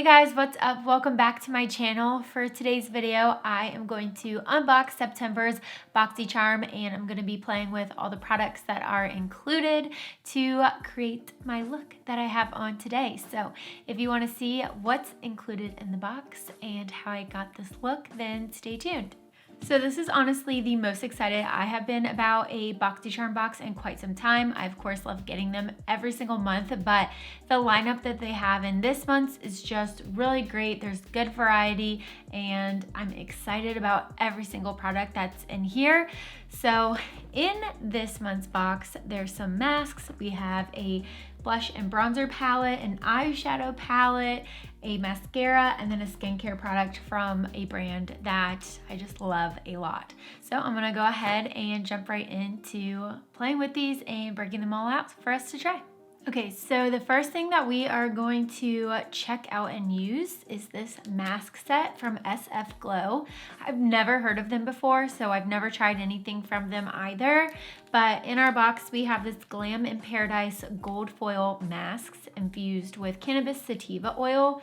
Hey guys, what's up? Welcome back to my channel. For today's video, I am going to unbox September's BoxyCharm and I'm going to be playing with all the products that are included to create my look that I have on today. So if you want to see what's included in the box and how I got this look, then stay tuned. So this is honestly the most excited I have been about a BoxyCharm box in quite some time. I of course love getting them every single month, but the lineup that they have in this month is just really great. There's good variety and I'm excited about every single product that's in here. So in this month's box, there's some masks. We have a blush and bronzer palette, an eyeshadow palette, a mascara, and then a skincare product from a brand that I just love a lot. So I'm gonna go ahead and jump right into playing with these and breaking them all out for us to try. Okay, so the first thing that we are going to check out and use is this mask set from SF Glow. I've never heard of them before, so I've never tried anything from them either. But in our box, we have this Glam in Paradise gold foil masks infused with cannabis sativa oil.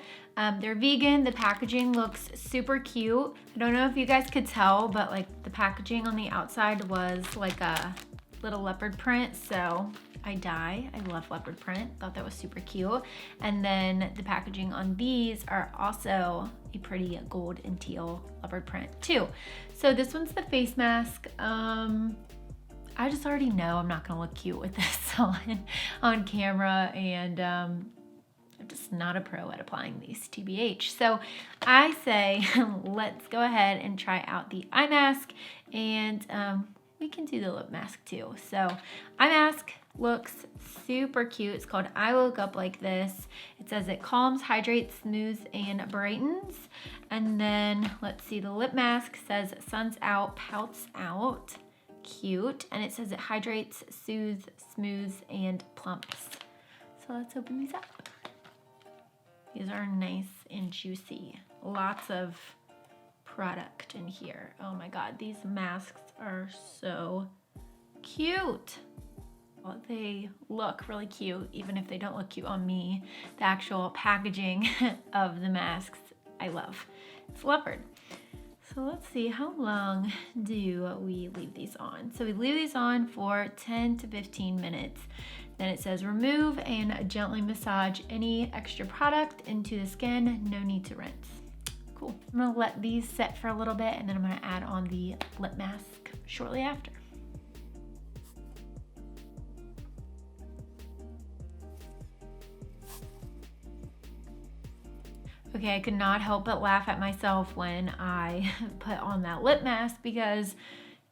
They're vegan. The packaging looks super cute. I don't know if you guys could tell, but like the packaging on the outside was like a little leopard print, so I love leopard print, thought that was super cute. And then the packaging on these are also a pretty gold and teal leopard print too. So this one's the face mask. I just already know I'm not gonna look cute with this on camera, and I'm just not a pro at applying these, TBH. So I say let's go ahead and try out the eye mask, and we can do the lip mask too. So eye mask looks super cute. It's called I Woke Up Like This. It says it calms, hydrates, smooths, and brightens. And then let's see, the lip mask says suns out, pouts out. Cute. And it says it hydrates, soothes, smooths, and plumps. So let's open these up. These are nice and juicy. Lots of product in here. Oh my god, these masks are so cute. Well, they look really cute, even if they don't look cute on me. The actual packaging of the masks, I love. It's leopard. So let's see, how long do we leave these on? So we leave these on for 10 to 15 minutes. Then it says remove and gently massage any extra product into the skin. No need to rinse. Cool. I'm gonna let these set for a little bit and then I'm gonna add on the lip mask shortly after. Okay, I could not help but laugh at myself when I put on that lip mask because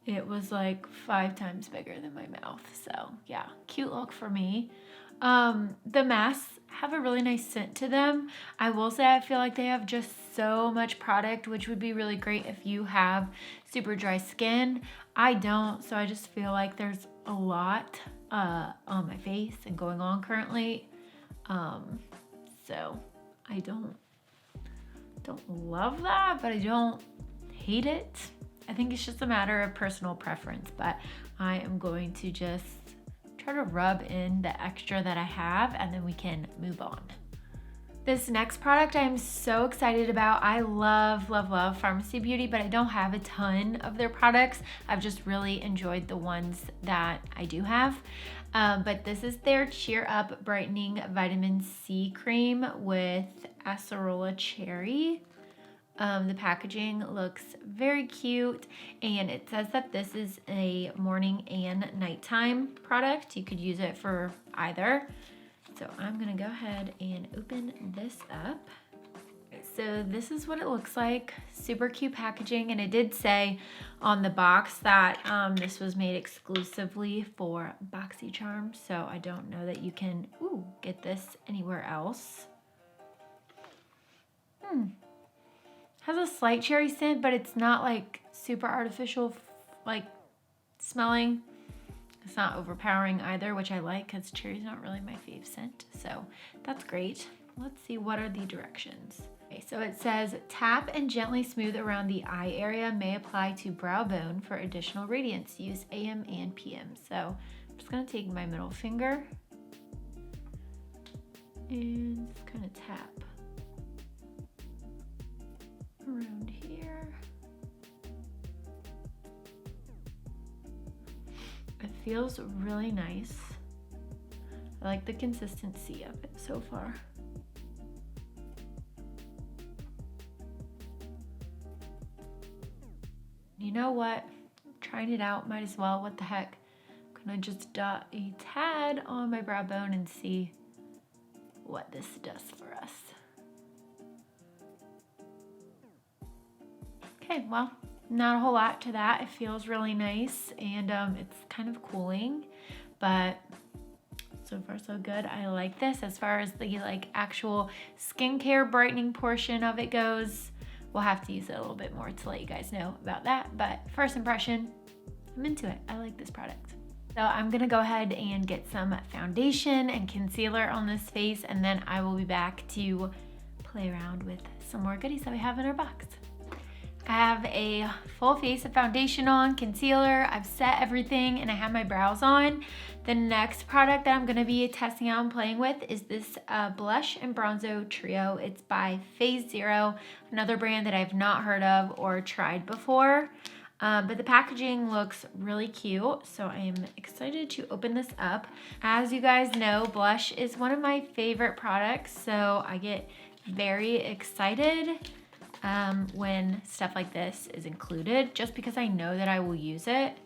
it was like 5 times bigger than my mouth. So yeah, cute look for me. The masks have a really nice scent to them. I will say I feel like they have just so much product, which would be really great if you have super dry skin. I don't, so I just feel like there's a lot on my face and going on currently. So I don't love that, but I don't hate it. I think it's just a matter of personal preference, but I am going to just try to rub in the extra that I have and then we can move on. This next product I'm so excited about. I love, love, love Pharmacy Beauty, but I don't have a ton of their products. I've just really enjoyed the ones that I do have. But this is their Cheer Up Brightening Vitamin C Cream with acerola cherry. The packaging looks very cute and it says that this is a morning and nighttime product. You could use it for either. So I'm gonna go ahead and open this up. So this is what it looks like. Super cute packaging, and it did say on the box that this was made exclusively for BoxyCharm, so I don't know that you can get this anywhere else. Has a slight cherry scent, but it's not like super artificial like smelling. It's not overpowering either, which I like because cherry's not really my fave scent, so that's great. Let's see, what are the directions? Okay, so it says tap and gently smooth around the eye area, may apply to brow bone for additional radiance. Use AM and PM. So I'm just gonna take my middle finger and just kind of tap. around here. It feels really nice. I like the consistency of it so far. You know what? Trying it out, might as well. What the heck? I'm gonna just dot a tad on my brow bone and see what this does for us. Okay, well, not a whole lot to that. It feels really nice, and it's kind of cooling, but so far so good. I like this. As far as the like actual skincare brightening portion of it goes, we'll have to use it a little bit more to let you guys know about that. But first impression, I'm into it. I like this product. So I'm gonna go ahead and get some foundation and concealer on this face, and then I will be back to play around with some more goodies that we have in our box. I have a full face of foundation on, concealer, I've set everything, and I have my brows on. The next product that I'm gonna be testing out and playing with is this blush and bronzer trio. It's by Phase Zero, another brand that I've not heard of or tried before. But the packaging looks really cute, so I'm excited to open this up. As you guys know, blush is one of my favorite products, so I get very excited when stuff like this is included, just because I know that I will use it.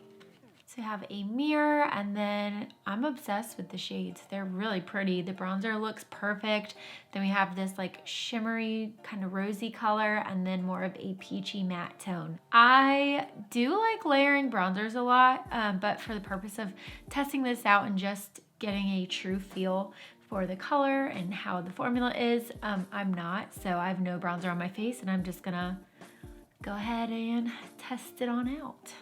So I have a mirror, and then I'm obsessed with the shades. They're really pretty. The bronzer looks perfect. Then we have this like shimmery kind of rosy color, and then more of a peachy matte tone. I do like layering bronzers a lot, but for the purpose of testing this out and just getting a true feel for the color and how the formula is, I'm not. So I have no bronzer on my face, and I'm just gonna go ahead and test it on out.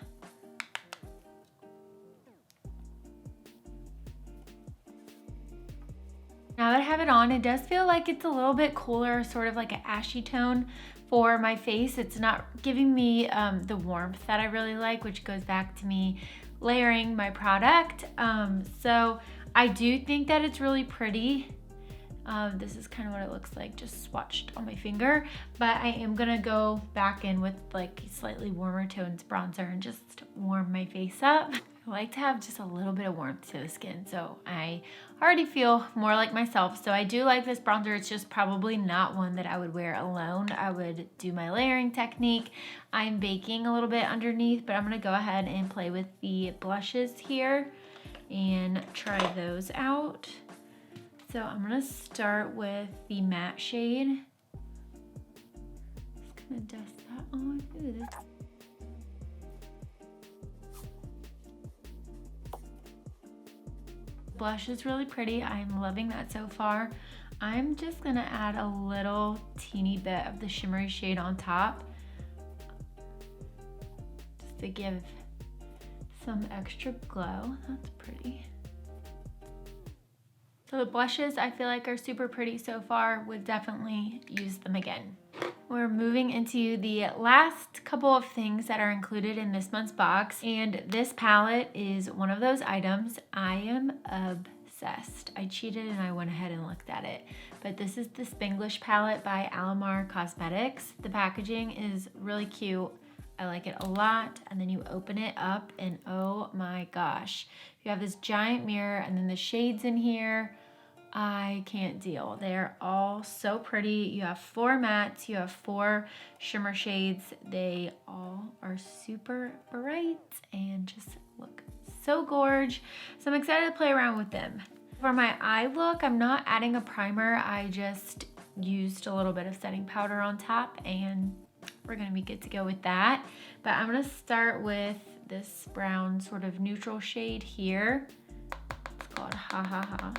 Now that I have it on, it does feel like it's a little bit cooler, sort of like an ashy tone for my face. It's not giving me the warmth that I really like, which goes back to me layering my product. So I do think that it's really pretty. This is kind of what it looks like just swatched on my finger, but I am gonna go back in with like slightly warmer tones bronzer and just warm my face up. I like to have just a little bit of warmth to the skin, so I already feel more like myself. So I do like this bronzer. It's just probably not one that I would wear alone. I would do my layering technique. I'm baking a little bit underneath, but I'm gonna go ahead and play with the blushes here and try those out. So I'm gonna start with the matte shade. Just gonna dust that on. Ooh, this. Blush is really pretty. I'm loving that so far. I'm just gonna add a little teeny bit of the shimmery shade on top, just to give some extra glow. That's pretty. So the blushes I feel like are super pretty so far. Would definitely use them again. We're moving into the last couple of things that are included in this month's box, and this palette is one of those items. I am obsessed. I cheated and I went ahead and looked at it, but this is the Spanglish palette by Alamar Cosmetics. The packaging is really cute. I like it a lot. And then you open it up and oh my gosh, you have this giant mirror and then the shades in here. I can't deal. They're all so pretty. You have 4 mattes, you have 4 shimmer shades. They all are super bright and just look so gorge. So I'm excited to play around with them. For my eye look, I'm not adding a primer. I just used a little bit of setting powder on top, and we're gonna be good to go with that. But I'm gonna start with this brown sort of neutral shade here. It's called Ha Ha Ha.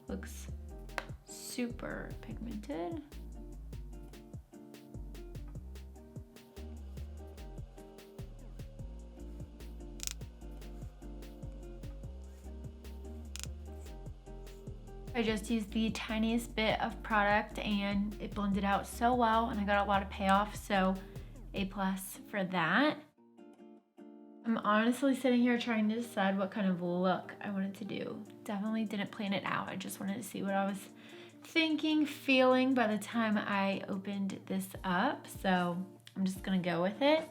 Looks super pigmented. I just used the tiniest bit of product and it blended out so well, and I got a lot of payoff, so A+ for that. I'm honestly sitting here trying to decide what kind of look I wanted to do. Definitely didn't plan it out. I just wanted to see what I was feeling by the time I opened this up, so I'm just gonna go with it.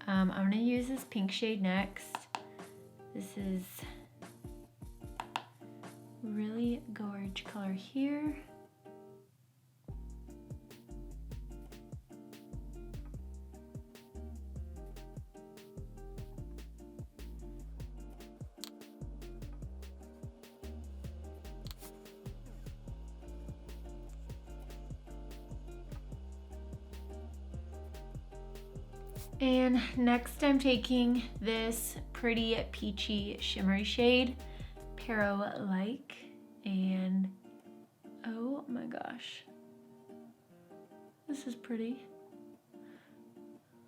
I'm gonna use this pink shade next. This is really gorgeous color here. And next I'm taking this pretty peachy shimmery shade, Pero-like, and oh my gosh, this is pretty.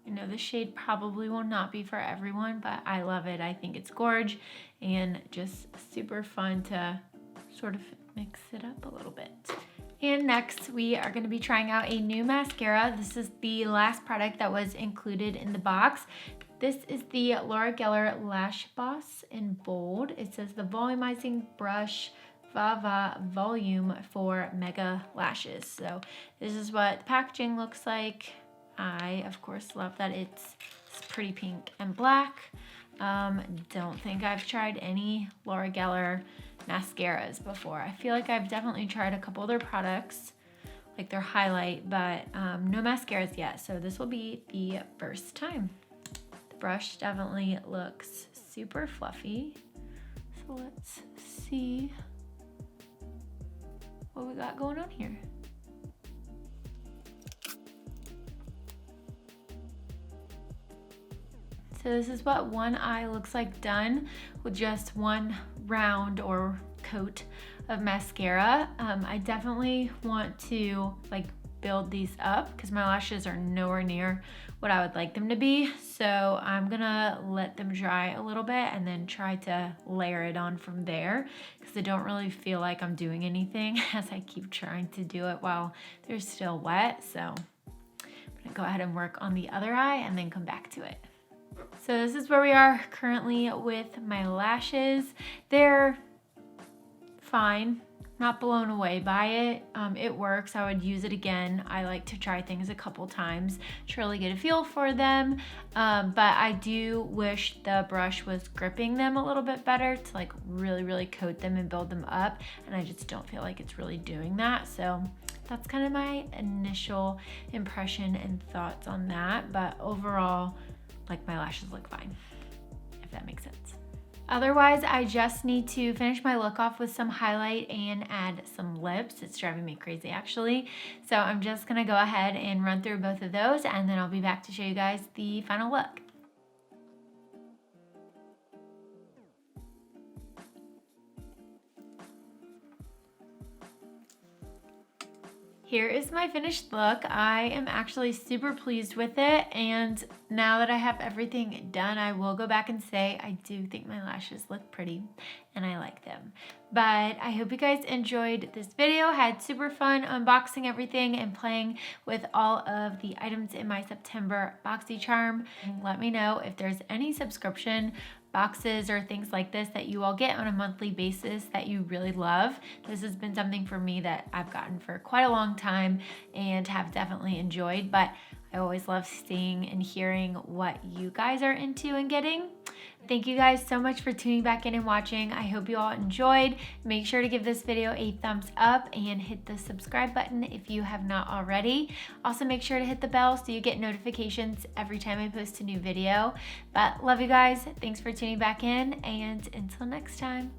I know this shade probably will not be for everyone, but I love it. I think it's gorgeous and just super fun to sort of mix it up a little bit. And next we are going to be trying out a new mascara. This is the last product that was included in the box. This is the Laura Geller Lash Boss in bold. It says the volumizing brush Vava volume for mega lashes. So this is what the packaging looks like. I of course love that it's pretty pink and black. Don't think I've tried any Laura Geller mascaras before. I feel like I've definitely tried a couple of their products, like their highlight, but no mascaras yet, so this will be the first time. The brush definitely looks super fluffy, so let's see what we got going on here. So this is what one eye looks like done with just one round or coat of mascara. I definitely want to like build these up because my lashes are nowhere near what I would like them to be. So I'm gonna let them dry a little bit and then try to layer it on from there because I don't really feel like I'm doing anything as I keep trying to do it while they're still wet. So I'm gonna go ahead and work on the other eye and then come back to it. So this is where we are currently with my lashes. They're fine, not blown away by it. It works, I would use it again. I like to try things a couple times to really get a feel for them. But I do wish the brush was gripping them a little bit better to like really coat them and build them up. And I just don't feel like it's really doing that. So that's kind of my initial impression and thoughts on that. But overall, like my lashes look fine, if that makes sense. Otherwise, I just need to finish my look off with some highlight and add some lips. It's driving me crazy actually. So I'm just gonna go ahead and run through both of those and then I'll be back to show you guys the final look. Here is my finished look. I am actually super pleased with it, and now that I have everything done, I will go back and say I do think my lashes look pretty and I like them. But I hope you guys enjoyed this video, had super fun unboxing everything and playing with all of the items in my September BoxyCharm. Let me know if there's any subscription boxes or things like this that you all get on a monthly basis that you really love. This has been something for me that I've gotten for quite a long time and have definitely enjoyed, but I always love seeing and hearing what you guys are into and getting. Thank you guys so much for tuning back in and watching. I hope you all enjoyed. Make sure to give this video a thumbs up and hit the subscribe button if you have not already. Also make sure to hit the bell so you get notifications every time I post a new video. But love you guys. Thanks for tuning back in, and until next time.